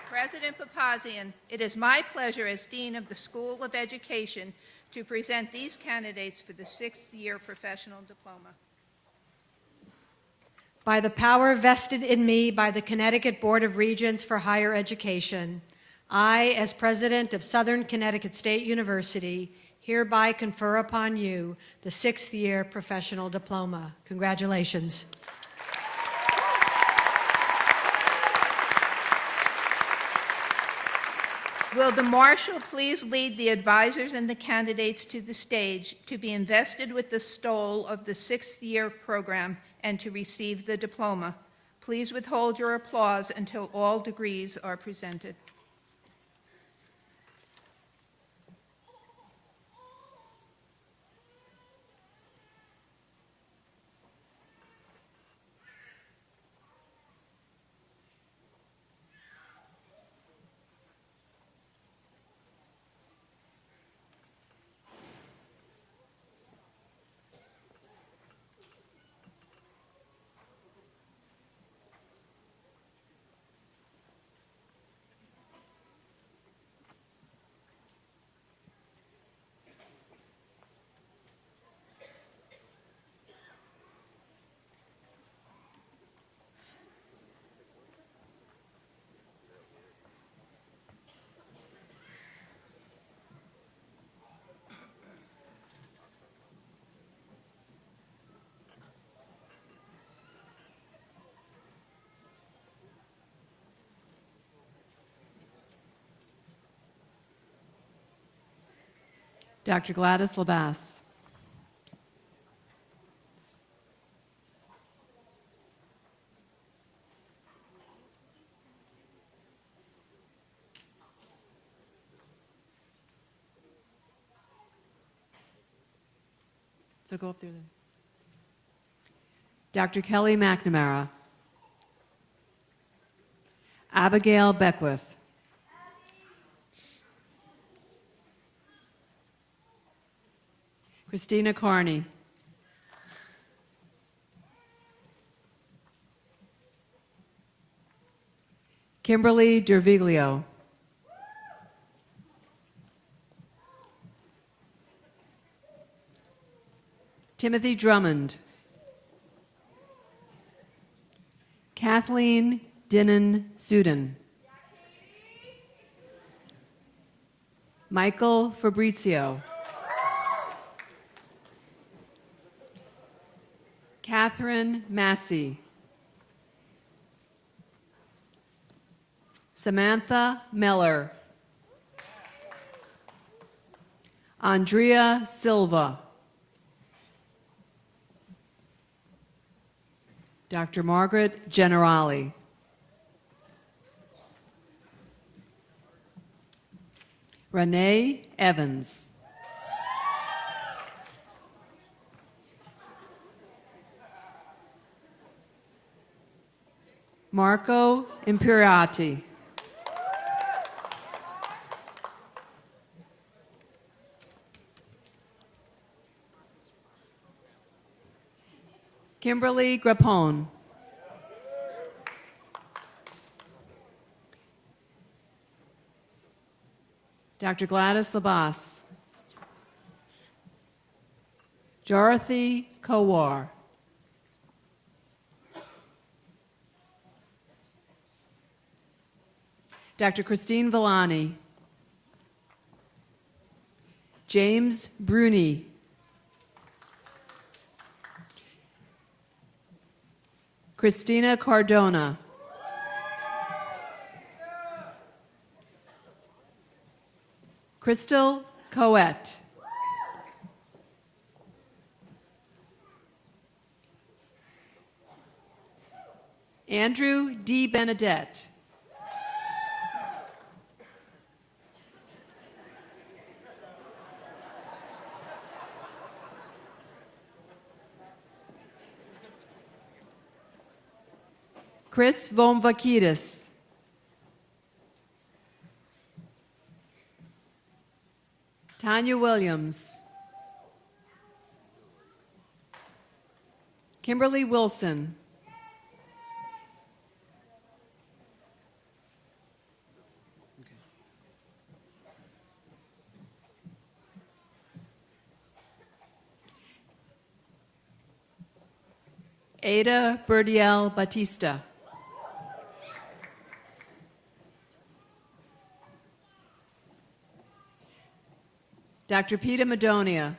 President Papazian, it is my pleasure as Dean of the School of Education to present these candidates for the 6th year professional diploma. by the power vested in me by the Connecticut Board of Regents for Higher Education, I, as President of Southern Connecticut State University, hereby confer upon you the 6th-year professional diploma. Congratulations. Will the Marshal please lead the advisors and the candidates to the stage to be invested with the stole of the 6th-year program and to receive the diploma? Please withhold your applause until all degrees are presented. Dr. Gladys Labas. So go up there then. Dr. Kelly McNamara. Abigail Beckwith. Christina Carney. Kimberly Derviglio. Timothy Drummond. Kathleen Dinnan Suden. Michael Fabrizio. Catherine Massey. Samantha Miller. Andrea Silva. Dr. Margaret Generali. Renee Evans. Marco Imperiati. Kimberly Grappone. Dr. Gladys Labas. Dorothy Kowar. Dr. Christine Villani. James Bruni. Christina Cardona. Crystal Coette. Andrew D. Benedette. Chris Vomvakidis. Tanya Williams. Kimberly Wilson. Ada Berdiel Batista. Dr. Peta Madonia.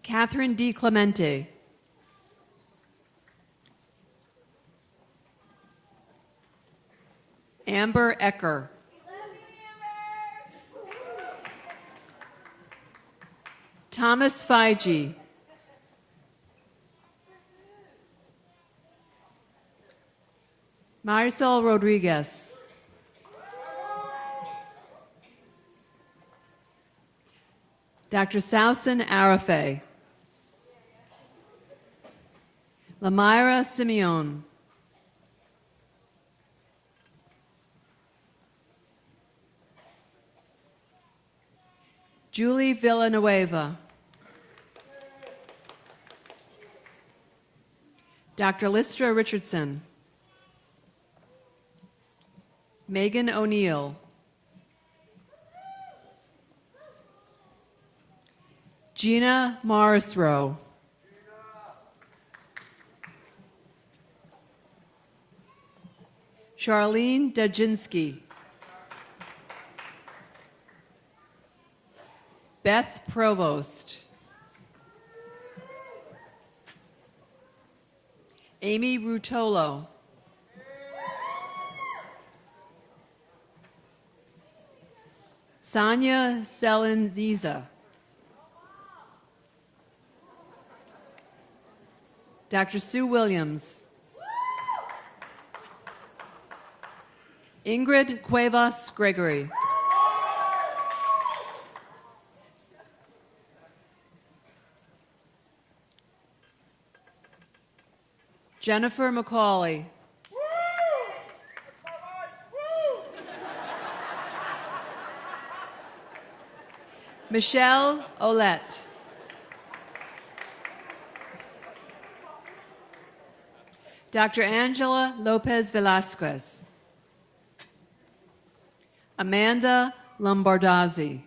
Catherine D. Clemente. Amber Ecker. Thomas Feige. Marisol Rodriguez. Dr. Sausan Arafay. Lamira Simeon. Julie Villanueva. Dr. Listra Richardson. Megan O'Neill. Gina Morrisroe. Charlene Dajinski. Beth Provost. Amy Rutolo. Sonia Selendiza. Dr. Sue Williams. Ingrid Cuevas Gregory. Jennifer McCauley. Michelle Olette. Dr. Angela Lopez Velasquez. Amanda Lombardozzi.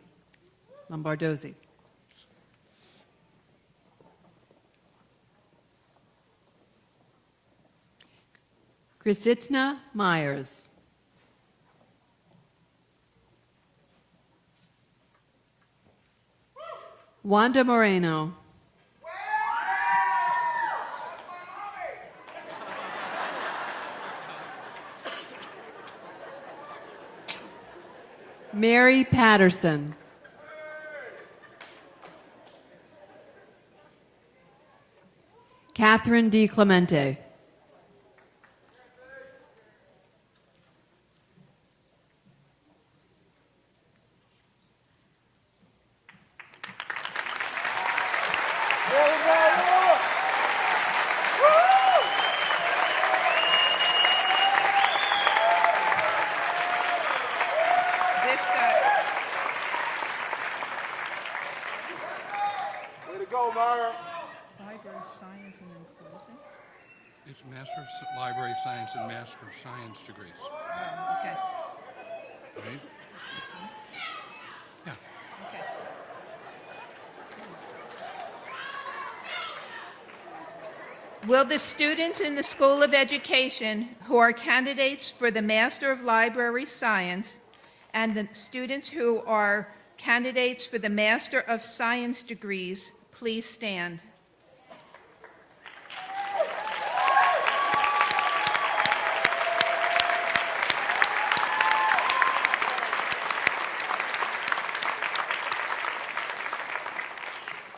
Chrisitna Myers. Wanda Moreno. Mary Patterson. Catherine D. Clemente. Way to go, Myra. Library Science and then closing. It's Master of Library Science and Master of Science degrees. Oh, okay. Right? Yeah. Okay. Will the students in the School of Education who are candidates for the Master of Library Science and the students who are candidates for the Master of Science degrees please stand?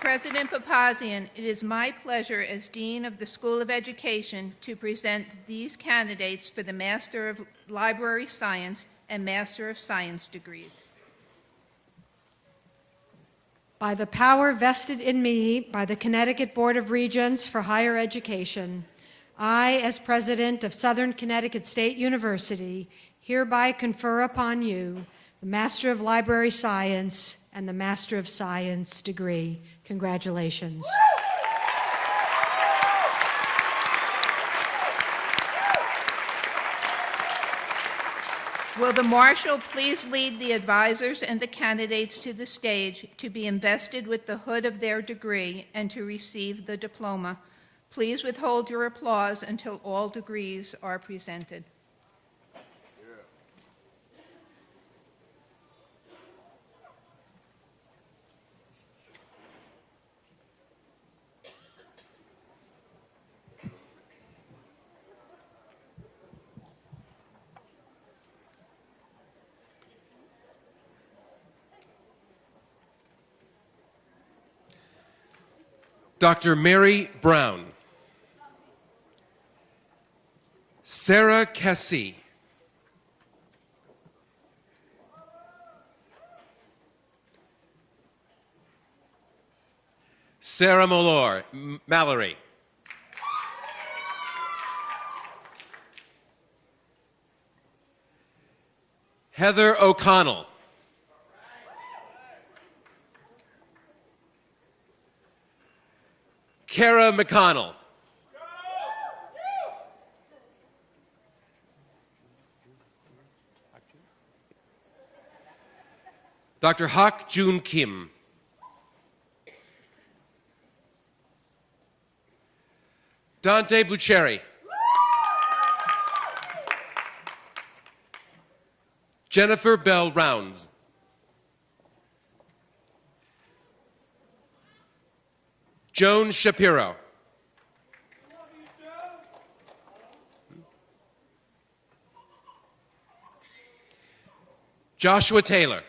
President Papazian, it is my pleasure as Dean of the School of Education to present these candidates for the Master of Library Science and Master of Science degrees. By the power vested in me by the Connecticut Board of Regents for Higher Education, I, as President of Southern Connecticut State University, hereby confer upon you the Master of Library Science and the Master of Science degree. Congratulations. Will the Marshal please lead the advisors and the candidates to the stage to be invested with the hood of their degree and to receive the diploma? Please withhold your applause until all degrees are presented. Dr. Mary Brown, Sarah Cassie, Sarah Malloy, Heather O'Connell, Kara McConnell, Dr. Hak Jun Kim, Dante Bucheri, Jennifer Bell Rounds, Joan Shapiro, Joshua Taylor,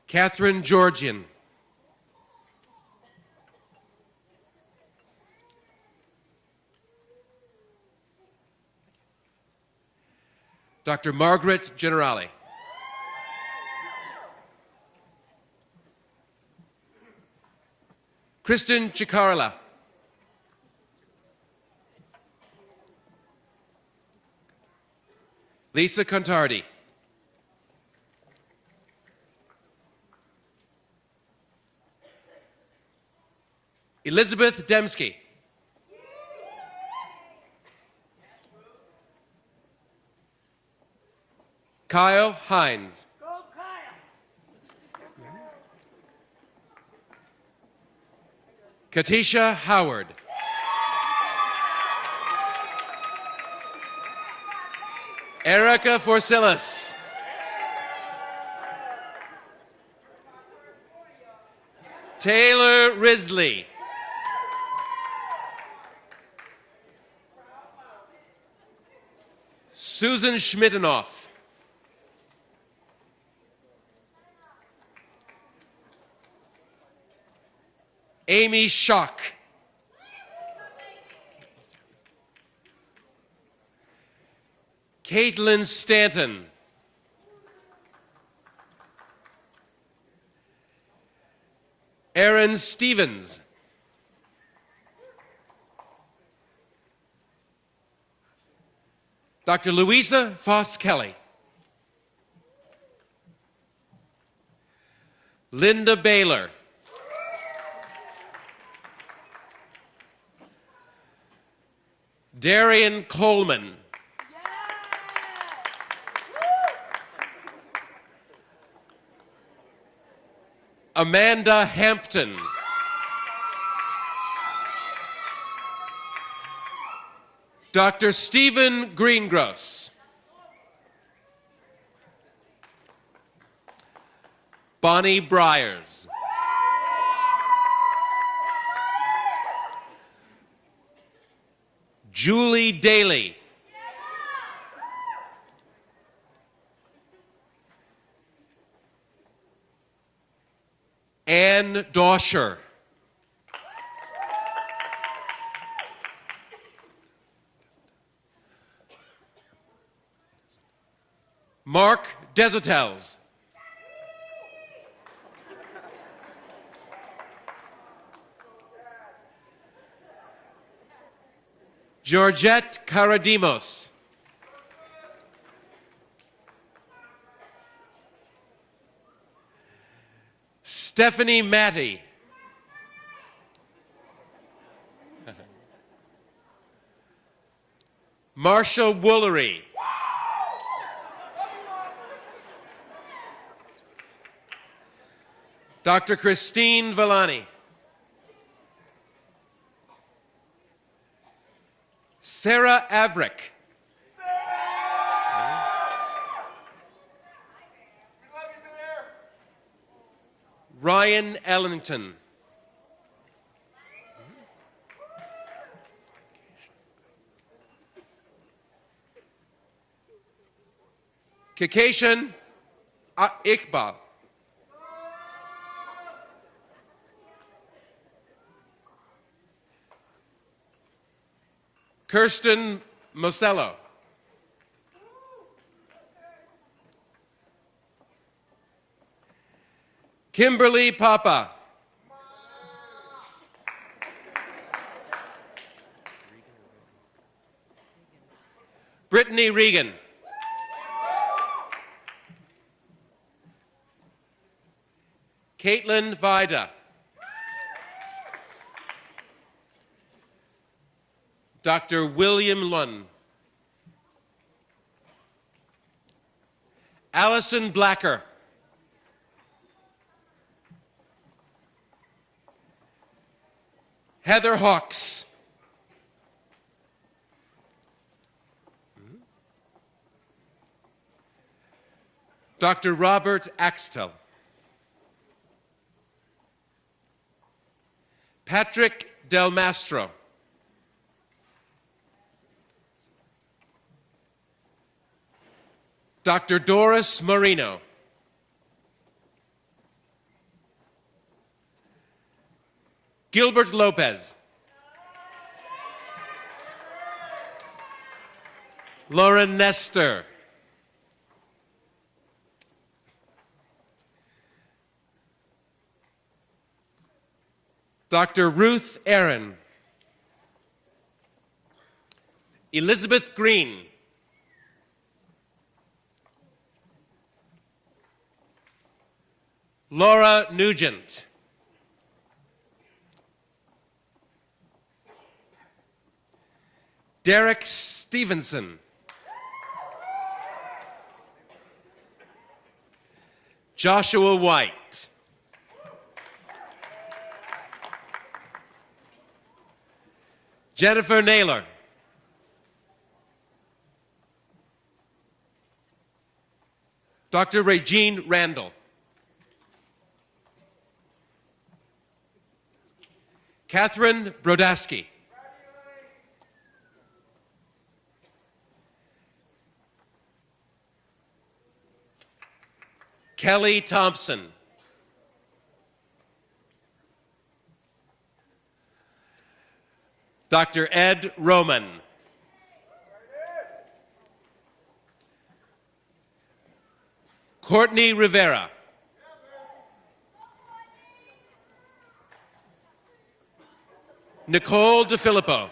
Catherine Georgian, Dr. Margaret Generali, Kristen Chikarla, Lisa Contardi, Elizabeth Dembski, Kyle Hines, Katisha Howard, Erica Forsilis, Taylor Risley, Susan Schmittenoff, Amy Schock, Caitlin Stanton, Aaron Stevens, Dr. Louisa Foss Kelly, Linda Baylor, Darian Coleman, Amanda Hampton, Dr. Stephen Greengross, Bonnie Bryers, Julie Daly, Ann Dosher, Mark Desotels, Georgette Karadimos, Stephanie Matty. Marcia Woolery. Dr. Christine Villani. Sarah Avrick. Ryan Ellington. Kekeshan Iqbal. Kirsten Mosello. Kimberly Papa. Brittany Regan. Caitlin Vida. Dr. William Lunn. Allison Blacker. Heather Hawks. Dr. Robert Axtell. Patrick Del Mastro. Dr. Doris Marino. Gilbert Lopez. Lauren Nestor. Dr. Ruth Aaron. Elizabeth Green. Laura Nugent. Derek Stevenson. Joshua White. Jennifer Naylor. Dr. Regine Randall. Catherine Brodasky. Kelly Thompson. Dr. Ed Roman. Courtney Rivera. Nicole DeFilippo.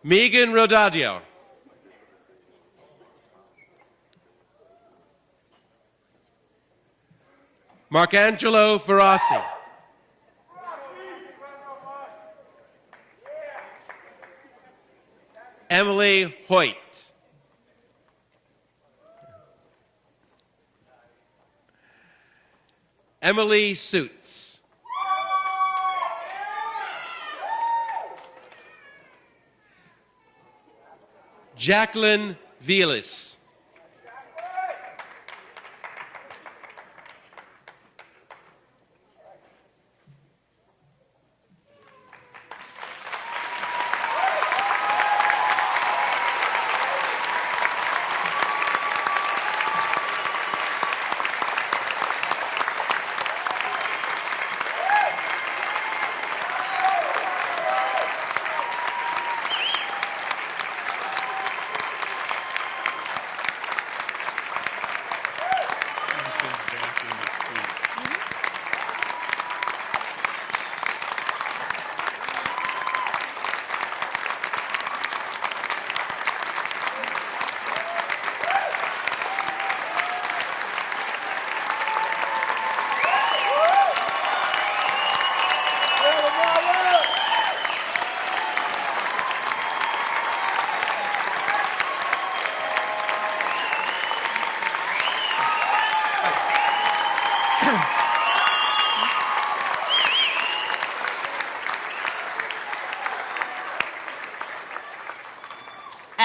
Megan Rodadio. Marcangelo Ferrasi. Emily Hoyt. Emily Suits. Jacqueline Vielis.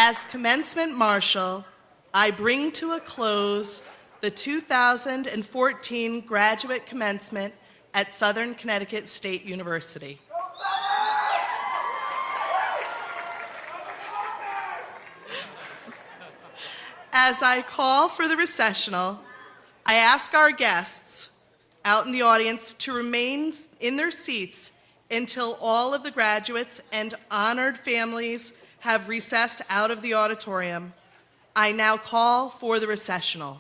As commencement marshal, I bring to a close the 2014 graduate commencement at Southern Connecticut State University. As I call for the recessional, I ask our guests out in the audience to remain in their seats until all of the graduates and honored families have recessed out of the auditorium. I now call for the recessional.